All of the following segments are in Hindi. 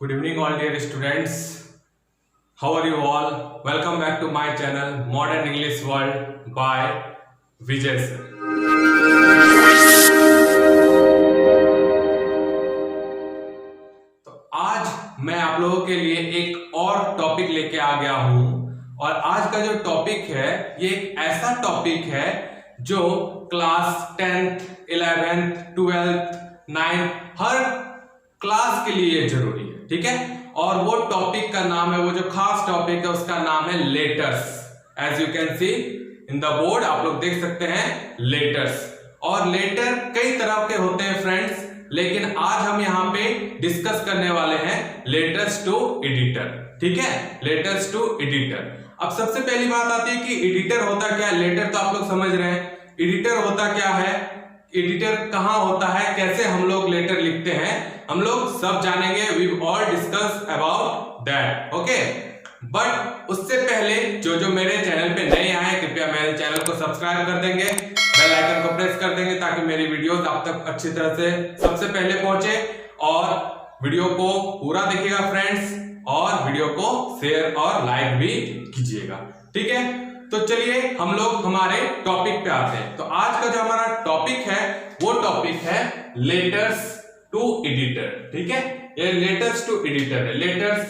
Good evening, all dear students. How are you all? Welcome back to my channel, Modern English World by Vijay sir. तो आज मैं आप लोगों के लिए एक और टॉपिक लेके आ गया हूं और आज का जो टॉपिक है ये एक ऐसा टॉपिक है जो class 10th, 11th, 12th, 9th हर क्लास के लिए जरूरी है, ठीक है। और वो टॉपिक का नाम है, वो जो खास टॉपिक है उसका नाम है letters. As you can see in the board, आप लोग देख सकते हैं लेटर्स। और लेटर कई तरह के होते हैं फ्रेंड्स, लेकिन आज हम यहाँ पे डिस्कस करने वाले हैं लेटर्स टू एडिटर, ठीक है। Letters to editor. अब सबसे पहली बात आती है कि एडिटर होता क्या है। लेटर तो आप लोग समझ रहे हैं, एडिटर होता क्या है, एडिटर कहां होता है, कैसे हम लोग लेटर लिखते हैं, हम लोग सब जानेंगे। We all discuss about that, okay. But उससे पहले जो मेरे चैनल पे नए आए, कृपया मेरे चैनल को सब्सक्राइब कर देंगे, बेल आइकन को प्रेस कर देंगे ताकि मेरी वीडियोस आप तक अच्छी तरह से सबसे पहले पहुंचे। और वीडियो को पूरा देखिएगा फ्रेंड्स, और वीडियो को शेयर और लाइक भी कीजिएगा, ठीक है। तो चलिए हम लोग हमारे टॉपिक पे आते हैं। तो आज का जो हमारा टॉपिक है वो टॉपिक है लेटर्स टू एडिटर, ठीक है। ये लेटर्स टू एडिटर है। लेटर्स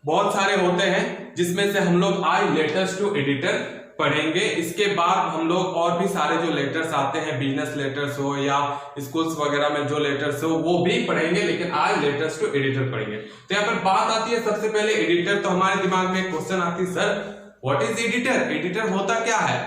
बहुत सारे होते हैं जिसमें से हम लोग आज लेटर्स टू एडिटर पढ़ेंगे। इसके बाद हम लोग और भी सारे जो लेटर्स आते हैं, बिजनेस लेटर्स हो या स्कूल्स वगैरह में जो लेटर्स हो वो भी पढ़ेंगे, लेकिन आज लेटर्स टू एडिटर पढ़ेंगे। तो यहाँ पर बात आती है सबसे पहले एडिटर। तो हमारे दिमाग में एक क्वेश्चन आती है, sir what is editor, editor होता क्या है।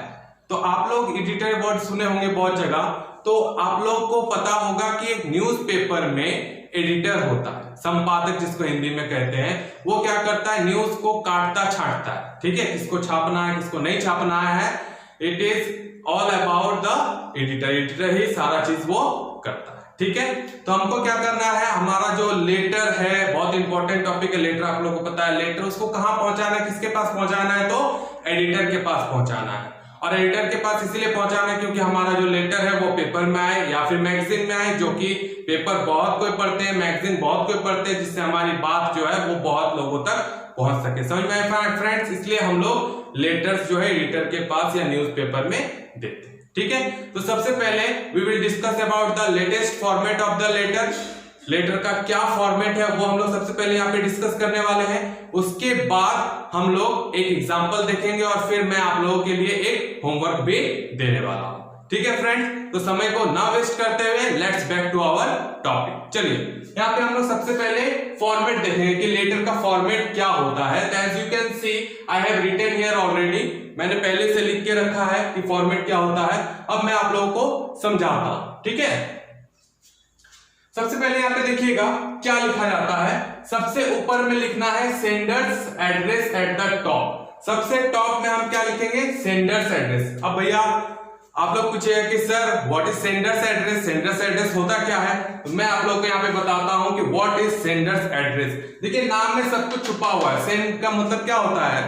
तो आप लोग एडिटर वर्ड सुने होंगे बहुत जगह, तो आप लोग को पता होगा कि एक न्यूज़पेपर में एडिटर होता है, संपादक जिसको हिंदी में कहते हैं। वो क्या करता है, न्यूज को काटता छांटता है, ठीक है। किसको छापना है, किसको नहीं छापना है, it is all about the editor. Editor ही सारा चीज वो करता है, ठीक है। तो हमको क्या करना है, हमारा जो लेटर है बहुत इंपॉर्टेंट टॉपिक है। लेटर आप लोगों को पता है, लेटर उसको कहां पहुंचाना है, किसके पास पहुंचाना है, तो एडिटर के पास पहुंचाना है। और एडिटर के पास इसीलिए पहुंचाना है क्योंकि हमारा जो लेटर है वो पेपर में आए या फिर मैगजीन में आए, जो कि पेपर बहुत कोई पढ़ते हैं, मैगजीन बहुत कोई पढ़ते हैं, जिससे हमारी बात जो है वो बहुत लोगों तक पहुंच सके। समझ में आया फ्रेंड्स। इसलिए हम लोग लेटर्स जो है एडिटर के पास या न्यूज़पेपर में देते हैं, ठीक है। तो सबसे पहले we will discuss about the latest format of the letter. Letter का क्या फॉर्मेट है वो हम लोग सबसे पहले यहाँ पे डिस्कस करने वाले हैं। उसके बाद हम लोग एक एग्जांपल देखेंगे और फिर मैं आप लोगों के लिए एक होमवर्क भी देने वाला हूं, ठीक है फ्रेंड्स। तो समय को ना वेस्ट करते हुए let's back to our topic. चलिए यहाँ पे हम लोग सबसे पहले फॉर्मेट देखेंगे कि लेटर का फॉर्मेट क्या होता है। As you can see I have written here already, मैंने पहले से लिख के रखा है कि फॉर्मेट क्या होता है। अब मैं आप लोगों को समझाता हूं, ठीक है। सबसे पहले यहाँ पे देखिएगा क्या लिखा जाता है। सबसे ऊपर में लिखना है sender's address at the top. सबसे टॉप में हम क्या लिखेंगे, सेंडर्स एड्रेस। अब भैया आप लोग पूछिएगा कि sir what is sender's address, sender's address होता क्या है। तो मैं आप लोग को यहाँ पे बताता हूं कि व्हाट इज सेंडर्स एड्रेस। देखिए नाम में सब कुछ छुपा हुआ है। सेंड का मतलब क्या होता है,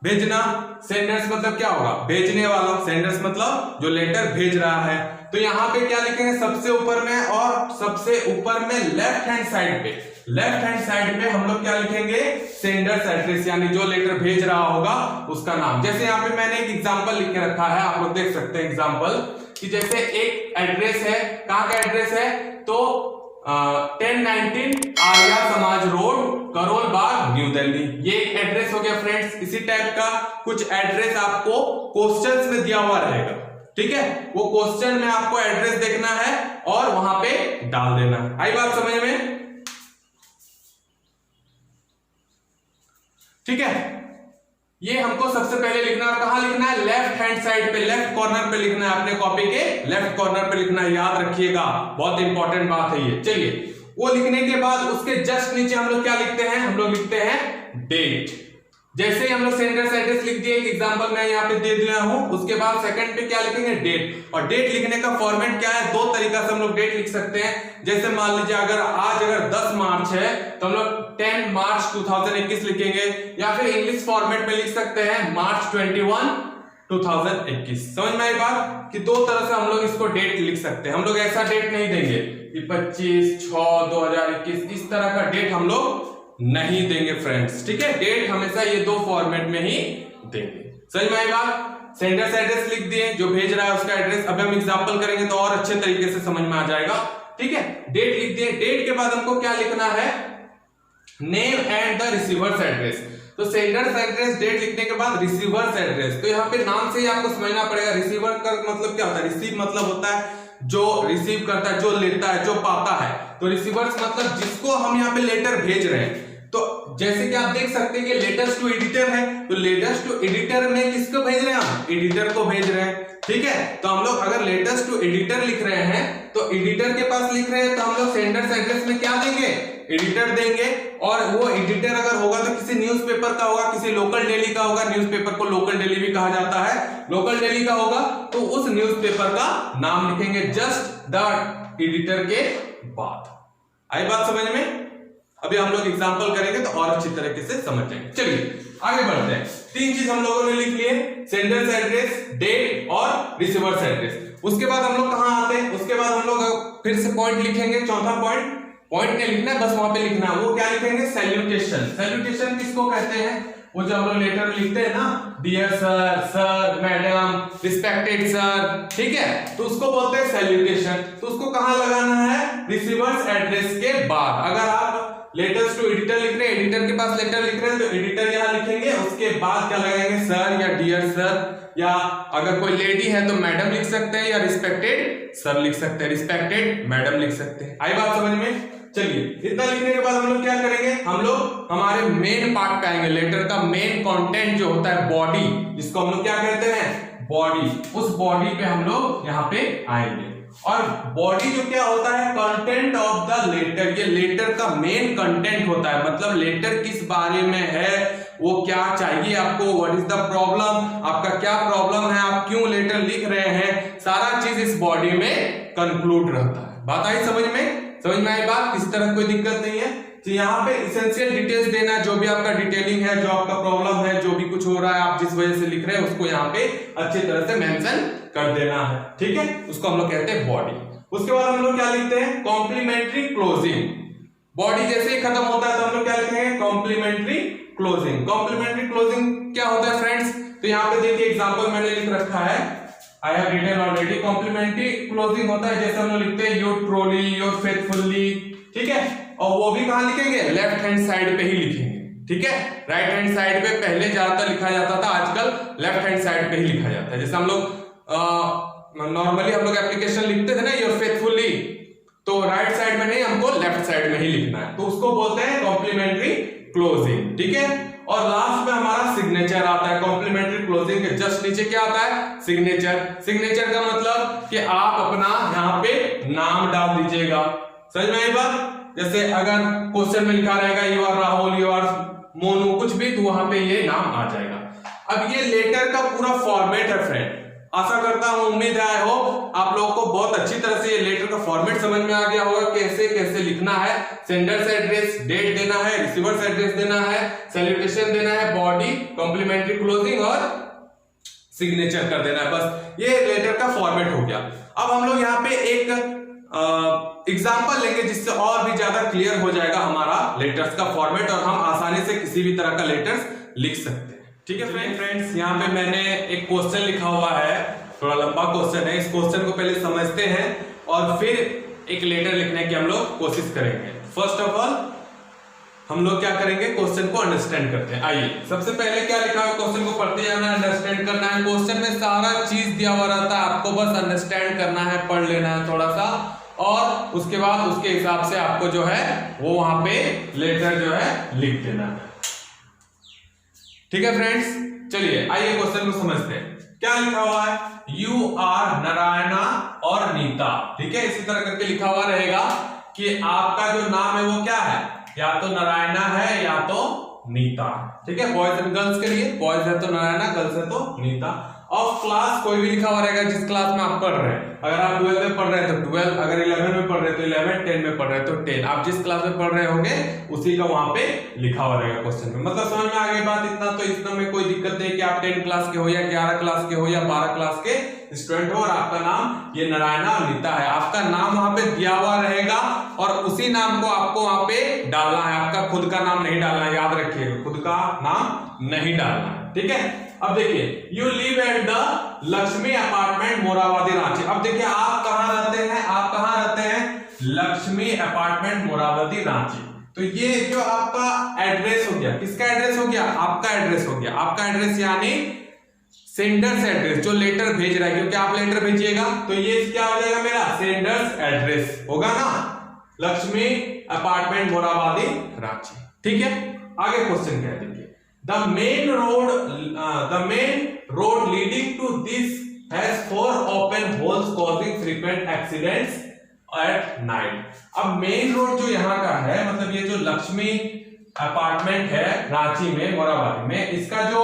भेजना। सेंडर्स मतलब क्या होगा, भेजने वाला। सेंडर्स मतलब जो लेटर भेज रहा है। तो यहाँ पे क्या लिखेंगे, सबसे ऊपर में, और सबसे ऊपर में लेफ्ट हैंड साइड पे, लेफ्ट हैंड साइड पे हम लोग क्या लिखेंगे, सेंडर्स एड्रेस, यानी जो लेटर भेज रहा होगा उसका नाम। जैसे यहाँ पे मैंने एक एग्जांपल लिख के रखा है, आप लोग देख सकते हैं एग्जांपल कि जैसे एक एड्रेस है, कहाँ का एड्रेस है, तो 1019 आर्या समाज रोड, करोल बाग, न्यू दिल्ली। ये एक एड्रेस हो गया फ्रेंड्स। इसी टाइप का कुछ एड्रेस आपको क्वेश्चंस में दिया हुआ रहेगा, ठीक है। वो क्वेश्चन में आपको एड्रेस देखना है और वहां पे डाल देना है। आई बात समझ में, ठीक है। ये हमको सबसे पहले लिखना है, कहां लिखना है, लेफ्ट हैंड साइड पे, लेफ्ट कॉर्नर पे लिखना है। अपने कॉपी के लेफ्ट कॉर्नर पे लिखना है, याद रखिएगा, बहुत इंपॉर्टेंट बात है ये। चलिए वो लिखने के बाद उसके जस्ट नीचे हम लोग क्या लिखते हैं, हम लोग लिखते हैं डेट। जैसे ही हम लोग सेंडर्स एड्रेस लिख दिए, एक एग्जांपल मैं यहाँ पे दे दिया हूं, उसके बाद सेकंड पे क्या लिखेंगे, डेट। और डेट लिखने का फॉर्मेट क्या है, दो तरीका से हम लोग डेट लिख सकते हैं। जैसे मान लीजिए अगर 10 मार्च है तो हम लोग 10 मार्च 2021 लिखेंगे, या फिर इंग्लिश फॉर्मेट में लिख सकते हैं मार्च 21 2021। समझ में आई बात कि दो तरह से हम लोग इसको डेट लिख सकते हैं। हम लोग ऐसा डेट नहीं देंगे कि 25/6/2021, इस तरह का डेट हम लोग नहीं देंगे फ्रेंड्स, ठीक है। डेट हमेशा ये दो फॉर्मेट में ही देंगे। समझ में आई बात? सेंडर्स एड्रेस लिख दिए, जो भेज रहा है उसका एड्रेस। अब हम एग्जांपल करेंगे तो और अच्छे तरीके से समझ में आ जाएगा, ठीक है। डेट लिख दिए, डेट के बाद हमको क्या लिखना है, name and the receiver's address. तो सेंडर्स एड्रेस डेट लिखने के बाद रिसीवर्स एड्रेस, तो यहाँ पे नाम से ही आपको समझना पड़ेगा। रिसीवर का मतलब क्या होता है, रिसीव मतलब होता है जो रिसीव करता है, जो लेता है, जो पाता है। तो रिसीवर्स मतलब जिसको हम यहाँ पे लेटर भेज रहे हैं। तो जैसे कि आप देख सकते हैं कि लेटर्स टू एडिटर है, तो लेटर्स टू एडिटर में किसको भेज रहे हैं हम, एडिटर को भेज रहे हैं, ठीक है। तो हम लोग अगर लेटर्स टू एडिटर लिख रहे हैं तो एडिटर के पास लिख रहे हैं, तो हम लोग सेंडर्स एड्रेस में क्या देंगे, एडिटर देंगे। और वो एडिटर अगर होगा तो किसी न्यूज़पेपर का होगा, किसी लोकल डेली का होगा। न्यूज़पेपर को लोकल डेली भी कहा जाता है, लोकल डेली का होगा तो उस न्यूज़पेपर का नाम लिखेंगे जस्ट द एडिटर के बाद। आई बात समझ में? अभी हम लोग एग्जांपल करेंगे तो और अच्छी तरीके से समझ जाएंगे। चलिए आगे बढ़ते हैं। तीन चीज हम लोगों ने लिख लिए, सेंडर्स एड्रेस, डेट और रिसीवर्स एड्रेस। उसके बाद हम लोग कहां आते हैं, उसके बाद हम लोग फिर से पॉइंट लिखेंगे। चौथा पॉइंट, पॉइंट नहीं लिखना है, बस वहां पे लिखना है। वो क्या लिखेंगे, सैल्यूटेशन। सैल्यूटेशन किसको कहते हैं, वो जो हम लोग लेटर में लिखते हैं ना, dear sir, sir, madam, respected sir, ठीक है, तो उसको बोलते हैं सैल्यूटेशन। तो उसको कहां लगाना है, रिसीवर्स एड्रेस के बाद। अगर आप लेटर्स टू एडिटर लिख रहे हैं, एडिटर के पास लेटर लिख रहे हैं, तो एडिटर यहां लिखेंगे, उसके बाद क्या लगाएंगे, सर या डियर सर, या अगर कोई लेडी है तो मैडम लिख सकते हैं, या रिस्पेक्टेड सर लिख सकते हैं, रिस्पेक्टेड मैडम लिख सकते हैं। आई बात समझ में? चलिए इतना लिखने के बाद हम लोग क्या करेंगे, हम लोग हमारे मेन पार्ट पे आएंगे। लेटर का मेन कंटेंट जो होता है, बॉडी, जिसको हम लोग क्या कहते हैं, बॉडी। उस बॉडी पे हम लोग यहाँ पे आएंगे। और बॉडी जो क्या होता है, कंटेंट ऑफ द लेटर। ये लेटर का मेन कंटेंट होता है, मतलब लेटर किस बारे में है, वो क्या चाहिए आपको, व्हाट इज द प्रॉब्लम, आपका क्या प्रॉब्लम है, आप क्यों लेटर लिख रहे हैं, सारा चीज इस बॉडी में कंक्लूड रहता है। बात आई समझ में? समझ में आई बात? किसी तरह कोई दिक्कत नहीं है। तो यहाँ पे इसेंशियल डिटेल्स देना, जो भी आपका डिटेलिंग है, जो आपका प्रॉब्लम है, जो भी कुछ हो रहा है, आप जिस वजह से लिख रहे हैं, उसको यहाँ पे अच्छी तरह से मेंशन कर देना है, ठीक है। उसको हम लोग कहते हैं बॉडी। उसके बाद हम लोग क्या लिखते हैं, कॉम्प्लीमेंट्री क्लोजिंग। बॉडी जैसे ही खत्म होता है तो हम लोग क्या लिखेंगे, कॉम्प्लीमेंट्री क्लोजिंग। कॉम्प्लीमेंट्री क्लोजिंग क्या होता है फ्रेंड्स, तो यहाँ पे देखिए एग्जाम्पल मैंने लिख रखा है, I have written already. Complimentary closing होता है जैसे हम लोग लिखते हैं, योर ट्रूली, योर फेथफुली, ठीक है। और वो भी कहां लिखेंगे, लेफ्ट हैंड साइड पे ही लिखेंगे, ठीक है। राइट हैंड साइड पे पहले ज्यादातर लिखा जाता था, आजकल लेफ्ट हैंड साइड पे ही लिखा जाता है। जैसे हम लोग नॉर्मली हम लोग एप्लीकेशन लिखते थे ना, योर फेथफुली, तो राइट साइड में नहीं, हमको लेफ्ट साइड में ही लिखना है, तो उसको बोलते हैं कॉम्प्लीमेंट्री क्लोजिंग, ठीक है। और लास्ट में हमारा सिग्नेचर आता है। कॉम्प्लीमेंट्री क्लोजिंग के जस्ट नीचे क्या आता है, सिग्नेचर। सिग्नेचर का मतलब कि आप अपना यहाँ पे नाम डाल दीजिएगा। समझ में आई बात? जैसे अगर क्वेश्चन में लिखा रहेगा you are Rahul, you are Monu, कुछ भी, तो वहां पे ये नाम आ जाएगा। अब ये लेटर का पूरा फॉर्मेट है फ्रेंड। आशा करता हूं, उम्मीद है, आई होप आप लोगों को बहुत अच्छी तरह से ये लेटर का फॉर्मेट समझ में आ गया होगा, कैसे कैसे लिखना है। सेंडर्स एड्रेस, डेट देना है, रिसीवर्स एड्रेस देना है, सैल्यूटेशन देना है, बॉडी, कॉम्प्लीमेंट्री क्लोजिंग और सिग्नेचर कर देना है। बस ये लेटर का फॉर्मेट हो गया। अब हम लोग यहाँ पे एक एग्जाम्पल लेंगे जिससे और भी ज्यादा क्लियर हो जाएगा हमारा लेटर्स का फॉर्मेट, और हम आसानी से किसी भी तरह का लेटर्स लिख सकते हैं, ठीक है फ्रेंड्स। यहाँ पे मैंने एक क्वेश्चन लिखा हुआ है, थोड़ा लंबा क्वेश्चन है। इस क्वेश्चन को पहले समझते हैं और फिर एक लेटर लिखने की हम लोग कोशिश करेंगे। फर्स्ट ऑफ ऑल हम लोग क्या करेंगे, क्वेश्चन को अंडरस्टैंड करते हैं। आइए, सबसे पहले क्या लिखा है, क्वेश्चन को पढ़ते जाना, अंडरस्टैंड करना है। क्वेश्चन में सारा चीज दिया हुआ रहता है, आपको बस अंडरस्टैंड करना है, पढ़ लेना है थोड़ा सा, और उसके बाद उसके हिसाब से आपको जो है वो वहां पे लेटर जो है लिख देना है, ठीक है फ्रेंड्स। चलिए आइए क्वेश्चन को समझते हैं। क्या लिखा हुआ है, यू आर नारायणा और नीता, ठीक है। इसी तरह करके लिखा हुआ रहेगा कि आपका जो नाम है वो क्या है, या तो नारायणा है या तो नीता, ठीक है। बॉयज एंड गर्ल्स के लिए, बॉयज है तो नारायणा, गर्ल्स है तो नीता। ऑफ क्लास कोई भी लिखा हुआ रहेगा जिस क्लास में आप पढ़ रहे हैं। अगर आप 12 में पढ़ रहे हैं तो 12, अगर 11 में पढ़ रहे हैं तो 11, 10 में पढ़ रहे हैं तो 10। आप जिस क्लास में पढ़ रहे होंगे उसी का वहां पे लिखा हुआ रहेगा क्वेश्चन में। मतलब समझ में आ गई बात इतना, तो इतना में कोई दिक्कत नहीं कि आप 10 क्लास के हो या 11 क्लास के हो या 12 क्लास के स्टूडेंट हो और आपका नाम ये नारायणा अनीता है। आपका नाम वहां पे दिया हुआ रहेगा और उसी नाम को आपको वहां पे डालना है। आपका खुद का नाम नहीं डालना है, याद रखिएगा, खुद का नाम नहीं डालना है, ठीक है। अब देखिए, you live at the Lakshmi apartment Morabadi Ranchi. अब देखिए आप कहां रहते हैं, आप कहां रहते हैं, लक्ष्मी अपार्टमेंट मोराबादी रांची। तो ये जो आपका एड्रेस हो गया, किसका एड्रेस हो गया, आपका एड्रेस हो गया। आपका एड्रेस यानी सेंडर्स एड्रेस, जो लेटर भेज रहा है, क्योंकि आप लेटर भेजिएगा तो ये क्या हो जाएगा मेरा सेंडर्स एड्रेस होगा ना, लक्ष्मी अपार्टमेंट मोराबादी रांची, ठीक है। आगे क्वेश्चन क्या है देखिए, the main road leading to this has 4 open holes causing frequent accidents at night. अब मेन रोड जो यहाँ का है, मतलब ये जो लक्ष्मी अपार्टमेंट है रांची में मोराबादी में, इसका जो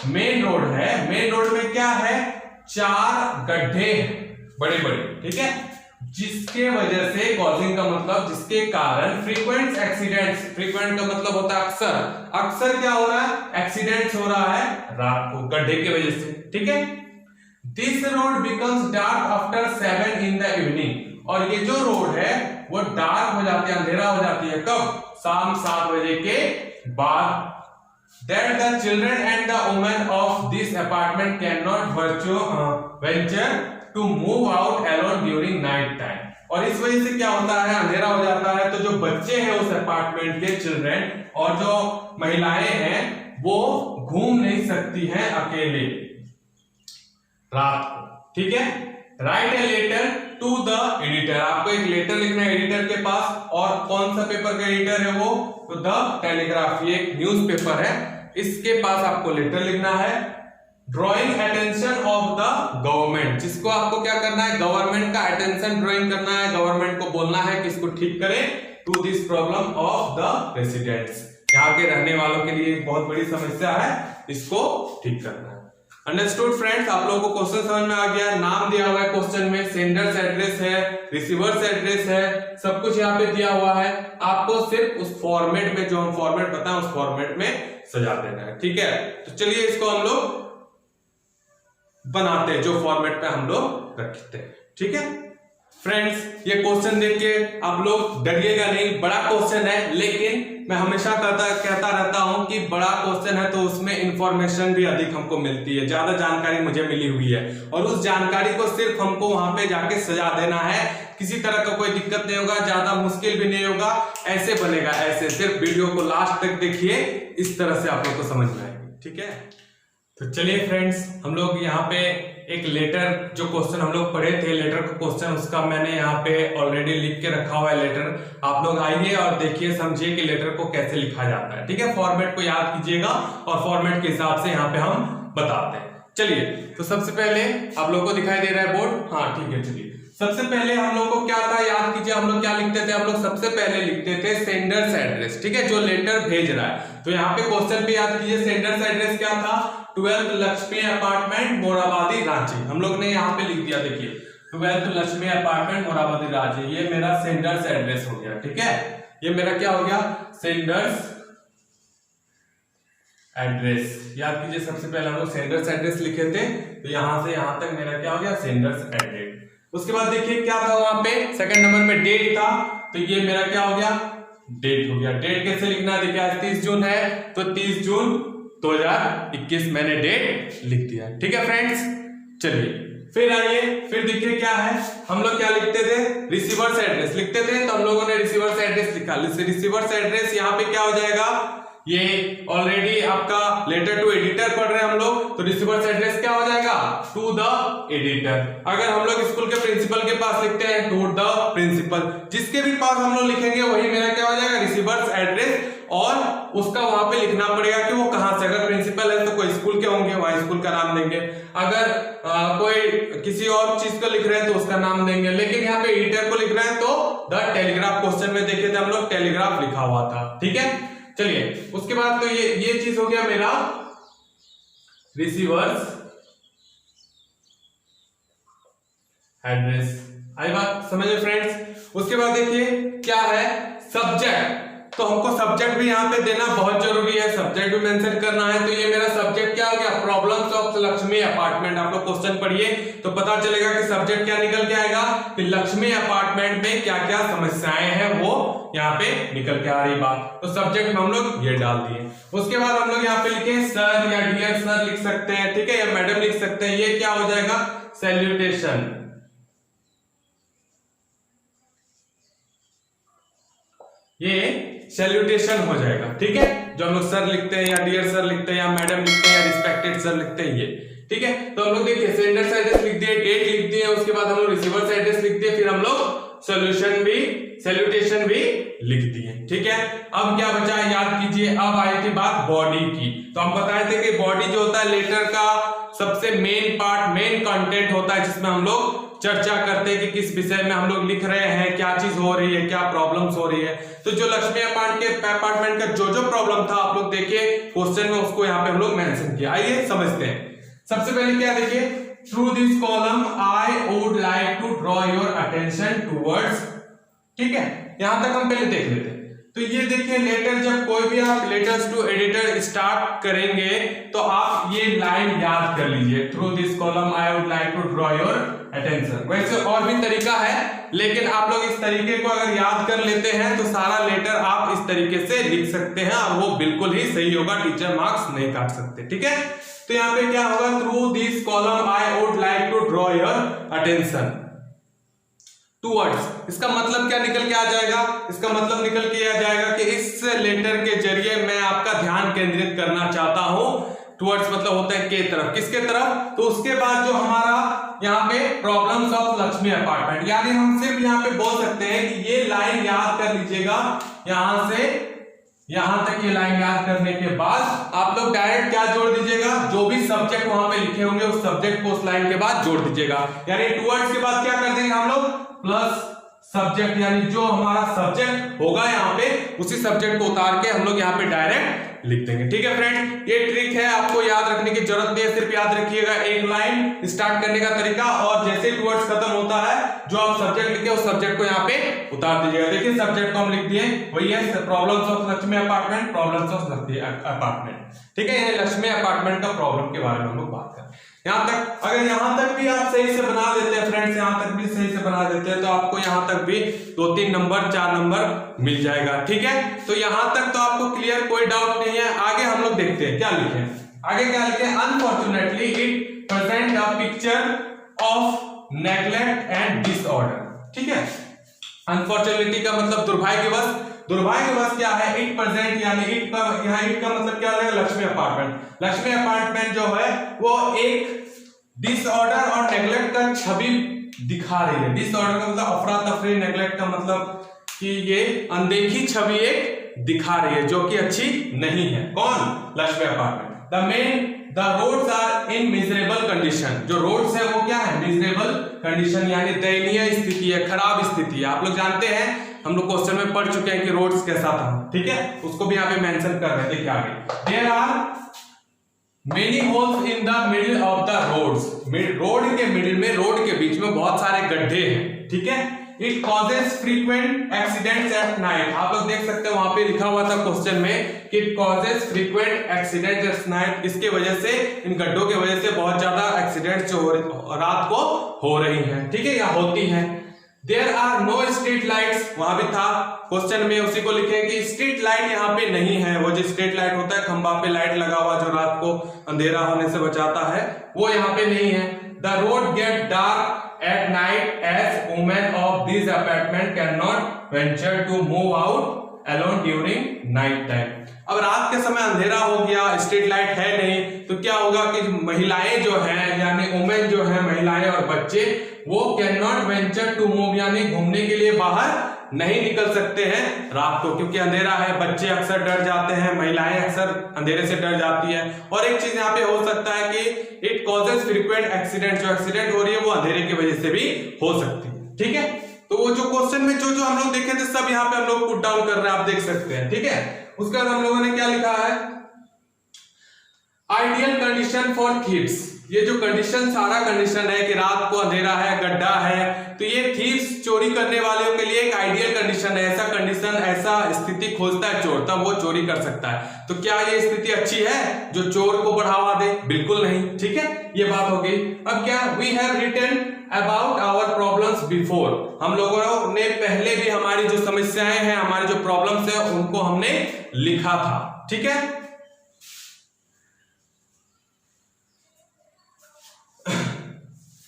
मेन रोड है, मेन रोड में क्या है, 4 गड्ढे बड़े बड़े, ठीक है, जिसके वजह से कॉजिंग का मतलब जिसके कारण फ्रीक्वेंट एक्सीडेंट्स, फ्रीक्वेंट का मतलब होता है अक्सर, अक्सर क्या हो रहा है, एक्सीडेंट्स हो रहा है रात को गड्ढे की वजह से, ठीक है। This road becomes dark after 7 in the evening। और ये जो रोड है वो डार्क हो जाती है, अंधेरा हो जाती है कब, शाम 7 बजे के बाद। That the children and the women of this apartment cannot venture to move out alone during night time। और इस वजह से क्या होता है, अंधेरा हो जाता है, तो जो बच्चे हैं उस अपार्टमेंट के चिल्ड्रन और जो महिलाएं हैं वो घूम नहीं सकती हैं अकेले रात को, ठीक है। Write a letter to the editor. आपको एक लेटर लिखना है एडिटर के पास, और कौन सा पेपर का एडिटर है वो, तो द टेलीग्राफ, ये एक न्यूज़पेपर है, इसके पास आपको लेटर लिखना है। Drawing attention of the government, जिसको आपको क्या करना है, गवर्नमेंट का अटेंशन ड्रॉइंग करना है, गवर्नमेंट को बोलना है कि इसको ठीक करे, to this problem of the residents, यहाँ के रहने वालों के लिए एक बहुत बड़ी समस्या है, इसको ठीक करना है। अंडरस्टूड फ्रेंड्स, आप लोगों को क्वेश्चन समझ में आ गया। नाम दिया हुआ है क्वेश्चन में, सेंडर्स एड्रेस है, रिसीवर्स एड्रेस है, सब कुछ यहाँ पे दिया हुआ है। आपको सिर्फ उस फॉर्मेट में, जो हम फॉर्मेट बताएं उस फॉर्मेट में सजा देना है, ठीक है। तो चलिए इसको हम लोग बनाते हैं जो फॉर्मेट पे हम लोग रखते हैं, ठीक है। फ्रेंड्स, ये क्वेश्चन देख के आप लोग डरिएगा नहीं, बड़ा क्वेश्चन है, लेकिन मैं हमेशा कहता रहता हूं कि बड़ा क्वेश्चन है तो उसमें इंफॉर्मेशन भी अधिक हमको मिलती है, ज्यादा जानकारी मुझे मिली हुई है, और उस जानकारी को सिर्फ हमको वहां पे जाके सजा देना है। किसी तरह का कोई दिक्कत नहीं होगा, ज्यादा मुश्किल भी नहीं होगा, ऐसे बनेगा, ऐसे। सिर्फ वीडियो को लास्ट तक देखिए, इस तरह से आप लोग को समझ में आएगी, ठीक है। तो चलिए फ्रेंड्स, हम लोग यहाँ पे एक लेटर, जो क्वेश्चन हम लोग पढ़े थे लेटर का क्वेश्चन, उसका मैंने यहाँ पे ऑलरेडी लिख के रखा हुआ है लेटर। आप लोग आइए और देखिए, समझिए कि लेटर को कैसे लिखा जाता है, ठीक है। फॉर्मेट को याद कीजिएगा और फॉर्मेट के हिसाब से यहाँ पे हम बताते हैं। चलिए, तो सबसे पहले आप लोग को दिखाई दे रहा है बोर्ड, हाँ ठीक है। चलिए, सबसे पहले हम लोग को क्या था, याद कीजिए, हम लोग क्या लिखते थे, हम लोग सबसे पहले लिखते थे सेंडर्स एड्रेस, ठीक है, जो लेटर भेज रहा है। तो यहाँ पे क्वेश्चन पे याद कीजिए, सेंडर्स एड्रेस क्या था, 12th लक्ष्मी अपार्टमेंट मोराबादी रांची। हम लोग ने यहाँ पे लिख दिया, देखिए 12th लक्ष्मी अपार्टमेंट मोराबादी रांची, ये मेरा सेंडर्स एड्रेस हो गया, ठीक है। ये मेरा क्या हो गया, सेंडर्स एड्रेस। याद कीजिए, सबसे पहले हम लोग सेंडर्स एड्रेस लिखे थे, तो यहां से यहां तक मेरा क्या हो गया, सेंडर्स एड्रेस। उसके बाद देखिए क्या था वहां पे, सेकंड नंबर में डेट था, तो ये मेरा क्या हो गया, डेट हो गया। डेट कैसे लिखना है, देखिए आज 30 जून है, तो 30 जून 2021 मैंने डेट लिख दिया, ठीक है फ्रेंड्स। चलिए फिर आइए, फिर देखिए क्या है, हम लोग क्या लिखते थे, रिसीवर्स एड्रेस लिखते थे, तो हम लोगों ने रिसीवर्स एड्रेस लिखा। रिसीवर्स एड्रेस यहाँ पे क्या हो जाएगा, ये ऑलरेडी आपका लेटर टू एडिटर पढ़ रहे हैं हम लोग, तो रिसीवर्स एड्रेस क्या हो जाएगा, टू द एडिटर। अगर हम लोग स्कूल के प्रिंसिपल के पास लिखते हैं, टू द प्रिंसिपल, जिसके भी पास हम लोग लिखेंगे वही मेरा क्या हो जाएगा, रिसीवर्स एड्रेस, और उसका वहां पे लिखना पड़ेगा कि वो कहां से, अगर प्रिंसिपल है तो कोई स्कूल के होंगे, वहां स्कूल का नाम देंगे, अगर कोई किसी और चीज को लिख रहे हैं तो उसका नाम देंगे, लेकिन यहाँ पे एडिटर को लिख रहे हैं तो द टेलीग्राफ, क्वेश्चन में देखे थे हम लोग टेलीग्राफ लिखा हुआ था, ठीक है। चलिए उसके बाद तो ये चीज हो गया मेरा रिसीवर्स एड्रेस। आई बात समझ में फ्रेंड्स। उसके बाद देखिए क्या है सब्जेक्ट, तो हमको सब्जेक्ट भी यहाँ पे देना बहुत जरूरी है, सब्जेक्ट भी मेंशन करना है। तो ये मेरा सब्जेक्ट क्या हो गया, प्रॉब्लम्स ऑफ लक्ष्मी अपार्टमेंट। आप लोग क्वेश्चन पढ़िए तो पता चलेगा कि सब्जेक्ट क्या निकल के आएगा कि लक्ष्मी अपार्टमेंट में क्या क्या समस्याएं हैं वो यहाँ पे निकल के आ रही बात। तो सब्जेक्ट में हम लोग ये डाल दिए। उसके बाद हम लोग यहाँ पे लिखे सर या डियर सर लिख सकते हैं, ठीक है, या मैडम लिख सकते हैं। ये क्या हो जाएगा सैल्यूटेशन, ये सैल्यूटेशन हो जाएगा, ठीक है। जो हम लोग सर लिखते हैं या डियर सर लिखते हैं या मैडम लिखते हैं या रिस्पेक्टेड सर लिखते हैं ये, ठीक है। तो हम लोग देखिए सेंडर्स एड्रेस लिख दिए, डेट लिख दिए, उसके बाद हम लोग रिसीवर्स एड्रेस लिख दिए, फिर हम लोग सॉल्यूशन भी सैल्यूटेशन भी लिख दिए, ठीक है। अब क्या बचा है याद कीजिए, अब आई थी बात बॉडी की। तो हम बताए थे कि बॉडी जो होता है लेटर का सबसे मेन पार्ट, मेन कंटेंट होता है जिसमें हम लोग चर्चा करते हैं कि किस विषय में हम लोग लिख रहे हैं, क्या चीज हो रही है, क्या प्रॉब्लम्स हो रही है। तो जो लक्ष्मी अपार्टमेंट का जो जो प्रॉब्लम था आप लोग देखिए क्वेश्चन में उसको यहाँ पे हम लोग मेंशन किया। आइए समझते हैं। सबसे पहले क्या देखिए, through this column I would like to draw your attention towards, ठीक है, यहां तक हम पहले देख लेते हैं। तो ये देखिए लेटर, जब कोई भी आप लेटर्स टू एडिटर स्टार्ट करेंगे तो आप ये लाइन याद कर लीजिए, through this column I would like to draw your attention. वैसे और भी तरीका है, लेकिन आप लोग इस तरीके को अगर याद कर लेते हैं तो सारा लेटर आप इस तरीके से लिख सकते हैं और वो बिल्कुल ही सही होगा, टीचर मार्क्स नहीं काट सकते, ठीक है। तो यहाँ पे क्या होगा, through this column I would like to draw your attention towards. इसका मतलब क्या निकल के आ जाएगा, इसका मतलब निकल के आ जाएगा कि इस लेटर के जरिए मैं आपका ध्यान केंद्रित करना चाहता हूं। टूवर्ड्स मतलब होता है के तरफ, किसके तरफ, तो उसके बाद जो हमारा यहाँ पे प्रॉब्लम्स ऑफ लक्ष्मी अपार्टमेंट, यानी हम सिर्फ यहाँ पे बोल सकते हैं कि ये लाइन याद कर लीजिएगा, यहां से यहां तक ये लाइन याद करने के बाद आप लोग डायरेक्ट क्या जोड़ दीजिएगा, जो भी सब्जेक्ट वहां पे लिखे होंगे उस सब्जेक्ट को उस लाइन के बाद जोड़ दीजिएगा। यानी टूवर्ड्स के बाद क्या कर देंगे हम लोग, प्लस सब्जेक्ट, यानी जो हमारा सब्जेक्ट होगा यहाँ पे उसी सब्जेक्ट को उतार के हम लोग यहाँ पे डायरेक्ट लिख देंगे, ठीक है फ्रेंड। ये ट्रिक है, आपको याद रखने की जरूरत नहीं है, सिर्फ याद रखिएगा एक लाइन स्टार्ट करने का तरीका, और जैसे टूवर्ड्स खत्म होता है जो आप सब्जेक्ट लिखे उस सब्जेक्ट को यहाँ पे उतार दीजिएगा। देखिए सब्जेक्ट को हम लिख दिए, वही है problems of Lakshmi apartment, problems of Lakshmi apartment, ठीक है। ये लक्ष्मी अपार्टमेंट का प्रॉब्लम के बारे में हम लोग बात करें। यहां तक, अगर यहां तक भी आप सही से बना देते हैं फ्रेंड्स, यहां तक भी सही से बना देते हैं तो आपको यहां तक भी 2-3 नंबर 4 नंबर मिल जाएगा, ठीक है। तो यहां तक तो आपको क्लियर, कोई डाउट नहीं है। आगे हम लोग देखते हैं क्या लिखे, आगे क्या लिखे, unfortunately it present a picture of neglect and disorder, ठीक है। अनफॉर्चुनेटली का मतलब दुर्भाग्यवश, दुर्भाग्यवश क्या है, इट प्रेजेंट, यानी इट का यहाँ इट का मतलब क्या है, लक्ष्मी अपार्टमेंट। लक्ष्मी अपार्टमेंट जो है वो एक डिसऑर्डर और नेग्लेक्ट का छवि दिखा रही है। डिसऑर्डर का मतलब अफरा तफरी, नेग्लेक्ट का मतलब कि ये अनदेखी छवि एक दिखा रही है जो कि अच्छी नहीं है। कौन, Lakshmi apartment. The roads are in miserable condition, जो रोड्स है वो क्या है, मिजरेबल कंडीशन, यानी दयनीय स्थिति है, खराब स्थिति है। आप लोग जानते हैं, हम लोग क्वेश्चन में पढ़ चुके हैं कि रोड्स कैसा था, ठीक है, उसको भी यहाँ पे मेंशन कर रहे हैं। देखिए आगे, there are many holes in the middle of the roads, road के मिडिल में, रोड के बीच में बहुत सारे गड्ढे हैं, ठीक है। It causes frequent accidents at night, आप लोग देख सकते हैं वहां पे लिखा हुआ था क्वेश्चन में कि it causes frequent accidents at night, इसके वजह से, इन गड्ढों की वजह से बहुत ज्यादा एक्सीडेंट्स जो रात को हो रही हैं, ठीक है, या होती हैं। There are no street lights, वहां भी था क्वेश्चन में, उसी को लिखे कि स्ट्रीट लाइट यहाँ पे नहीं है। वो जो स्ट्रीट लाइट होता है, खंबा पे लाइट लगा हुआ जो रात को अंधेरा होने से बचाता है, वो यहाँ पे नहीं है। The road gate dark at night as women of this apartment cannot venture to move out alone during night time। अब रात के समय अंधेरा हो गया, स्ट्रीट लाइट है नहीं, तो क्या होगा कि महिलाएं जो हैं, यानी वुमेन जो है, महिलाएं और बच्चे, वो can not venture to move, यानी घूमने के लिए बाहर नहीं निकल सकते हैं रात को, क्योंकि अंधेरा है। बच्चे अक्सर डर जाते हैं, महिलाएं अक्सर अंधेरे से डर जाती है। और एक चीज यहाँ पे हो सकता है कि इट कॉजेज फ्रीक्वेंट एक्सीडेंट, जो एक्सीडेंट हो रही है वो अंधेरे की वजह से भी हो सकती है, ठीक है। तो वो जो क्वेश्चन में जो हम लोग देखे थे सब यहाँ पे हम लोग पुट डाउन कर रहे हैं, आप देख सकते हैं, ठीक है। उसके बाद हम लोगों ने क्या लिखा है, आइडियल कंडीशन फॉर थीव्स। ये जो कंडीशन, सारा कंडीशन है कि रात को अंधेरा है, गड्ढा है, तो ये थीव्स, चोरी करने वालों के लिए एक आइडियल कंडीशन है। ऐसा कंडीशन, ऐसा स्थिति खोजता है चोर, तब वो चोरी कर सकता है। तो क्या ये स्थिति अच्छी है जो चोर को बढ़ावा दे? बिल्कुल नहीं। ठीक है, ये बात हो गई। अब क्या, we have written about our problems before, हम लोगों ने पहले भी हमारी जो समस्याएं हैं, हमारी जो प्रॉब्लम्स है, उनको हमने लिखा था। ठीक है,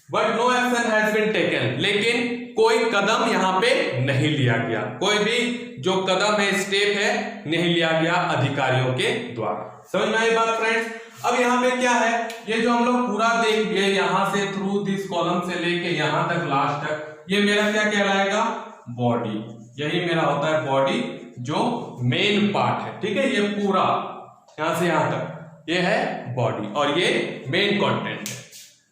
but no action has been taken, लेकिन कोई कदम यहां पे नहीं लिया गया, कोई भी जो कदम है, स्टेप है, नहीं लिया गया अधिकारियों के द्वारा। समझ में आई बात फ्रेंड्स? अब यहाँ पे क्या है, ये जो हम लोग पूरा देख गए, यहां से थ्रू दिस कॉलम से लेके यहां तक लास्ट तक, ये मेरा क्या कहलाएगा? बॉडी। यही मेरा होता है बॉडी, जो मेन पार्ट है। ठीक है, ये पूरा यहां से यहां तक ये है बॉडी और ये मेन कंटेंट है।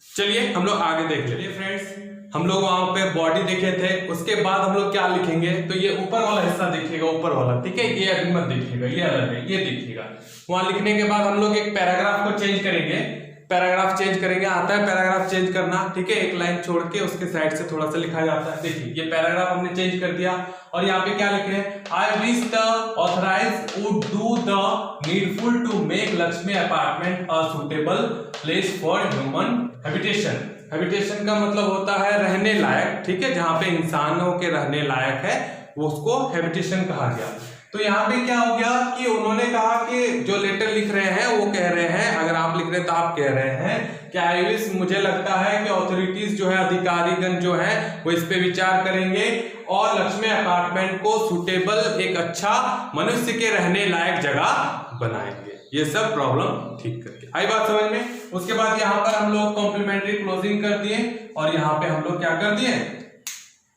चलिए हम लोग आगे देख लेते हैं फ्रेंड्स। हम लोग वहां पे बॉडी देखे थे, उसके बाद हम लोग क्या लिखेंगे? तो ये ऊपर वाला हिस्सा देखिएगा, ऊपर वाला। ठीक है, ये अभी मत देखिएगा, ये अलग है, ये देखिएगा। वहां लिखने के बाद हम लोग एक पैराग्राफ को चेंज करेंगे, पैराग्राफ चेंज करेंगे। आता है पैराग्राफ चेंज करना? ठीक है, एक लाइन छोड़ के उसके साइड से थोड़ा सा लिखा जाता है। देखिए, ये पैराग्राफ हमने चेंज कर दिया और यहाँ पे क्या लिख रहे हैं? I wish the authorised would do the needful to make Lakshmi apartment a suitable place for human habitation. Habitation का मतलब होता है रहने लायक। ठीक है, जहां पे इंसानों के रहने लायक है, उसको हैबिटेशन कहा गया। तो यहाँ पे क्या हो गया कि उन्होंने कहा कि जो लेटर लिख रहे हैं वो कह रहे हैं, अगर आप लिख रहे हैं तो आप कह रहे हैं कि आई विश, मुझे लगता है कि ऑथोरिटीज जो है, अधिकारीगण जो है, वो इस पे विचार करेंगे और लक्ष्मी अपार्टमेंट को सुटेबल, एक अच्छा मनुष्य के रहने लायक जगह बनाएंगे, ये सब प्रॉब्लम ठीक करके। आई बात समझ में? उसके बाद यहाँ पर हम लोग कॉम्प्लीमेंट्री क्लोजिंग कर दिए और यहाँ पे हम लोग क्या कर दिए?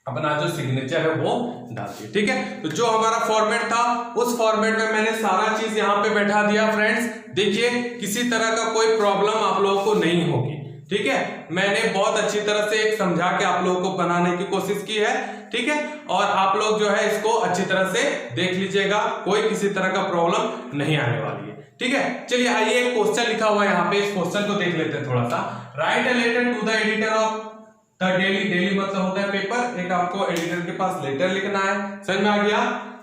अपना जो सिग्नेचर है वो डाल दिया। ठीक है, तो जो हमारा फॉर्मेट था, उस फॉर्मेट में मैंने सारा चीज यहाँ पे बैठा दिया फ्रेंड्स। देखिए, किसी तरह का कोई प्रॉब्लम आप लोगों को नहीं होगी। ठीक है, मैंने बहुत अच्छी तरह से एक समझा के आप लोगों को बनाने की कोशिश की है। ठीक है, और आप लोग जो है इसको अच्छी तरह से देख लीजिएगा, कोई किसी तरह का प्रॉब्लम नहीं आने वाली है। ठीक है, चलिए आइए, एक क्वेश्चन लिखा हुआ है यहाँ पे, इस क्वेश्चन को देख लेते हैं थोड़ा सा। Write a letter to the editor of the daily, daily मतलब होता है पेपर, एक आपको एडिटर के पास लेटर लिखना है। समझ में आ गया?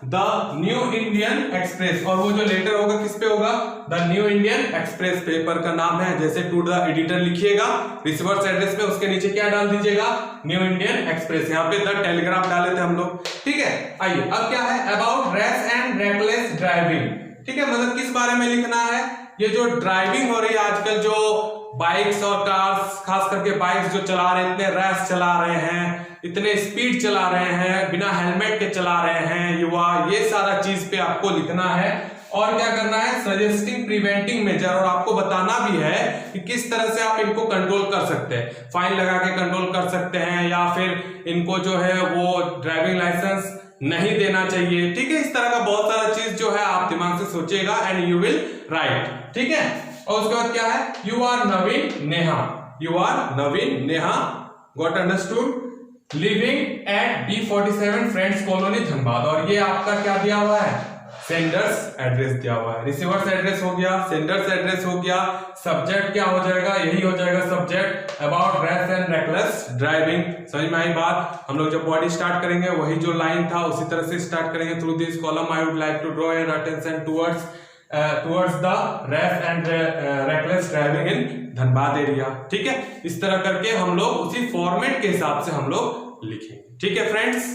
द न्यू इंडियन एक्सप्रेस, और वो जो लेटर होगा किस पे होगा? The new Indian express paper का नाम है। जैसे टू द एडिटर लिखिएगा, रिसीवर्स एड्रेस में उसके नीचे क्या डाल दीजिएगा? New Indian express. यहाँ पे द टेलीग्राफ डाले थे हम लोग। ठीक है, आइए अब क्या है? About rash and reckless driving. ठीक है, मतलब किस बारे में लिखना है? ये जो ड्राइविंग हो रही है आजकल, जो बाइक्स और कार्स, खास करके बाइक्स जो चला रहे हैं, इतने रैश चला रहे हैं, इतने स्पीड चला रहे हैं, बिना हेलमेट के चला रहे हैं युवा, ये सारा चीज पे आपको लिखना है। और क्या करना है? सजेस्टिंग प्रिवेंटिंग मेजर, और आपको बताना भी है कि किस तरह से आप इनको कंट्रोल कर सकते हैं। फाइन लगा के कंट्रोल कर सकते हैं, या फिर इनको जो है वो ड्राइविंग लाइसेंस नहीं देना चाहिए। ठीक है, इस तरह का बहुत सारा चीज जो है आप दिमाग से सोचेगा एंड यू विल राइट। ठीक है, और उसके बाद क्या है? You are Naveen Neha, you are Naveen Neha, got understood, living at B47 friends colony Dhanbad. और ये आपका क्या दिया हुआ है? सेंडर्स एड्रेस दिया हुआ है। रिसीवर्स एड्रेस हो गया, सेंडर्स एड्रेस हो गया, सब्जेक्ट क्या हो जाएगा? यही हो जाएगा subject, about rash and reckless driving. समझ में आई बात? हम लोग जब बॉडी स्टार्ट करेंगे, वही जो लाइन था उसी तरह से स्टार्ट करेंगे। Through this column I would like to draw your attention towards the rash and reckless driving in Dhanbad area. ठीक है, इस तरह करके हम लोग उसी फॉर्मेट के हिसाब से हम लोग लिखेंगे। ठीक है फ्रेंड्स,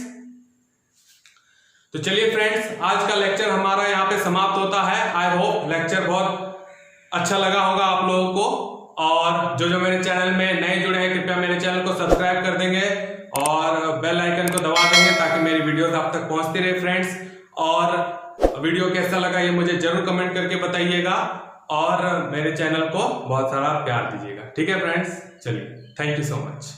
तो चलिए फ्रेंड्स, आज का लेक्चर हमारा यहाँ पे समाप्त होता है। आई होप लेक्चर बहुत अच्छा लगा होगा आप लोगों को, और जो जो मेरे चैनल में नए जुड़े हैं, कृपया मेरे चैनल को सब्सक्राइब कर देंगे और बेल आइकन को दबा देंगे ताकि मेरी वीडियोस आप तक पहुंचती रहे फ्रेंड्स। और वीडियो कैसा लगा ये मुझे जरूर कमेंट करके बताइएगा, और मेरे चैनल को बहुत सारा प्यार दीजिएगा। ठीक है फ्रेंड्स, चलिए, थैंक यू सो मच।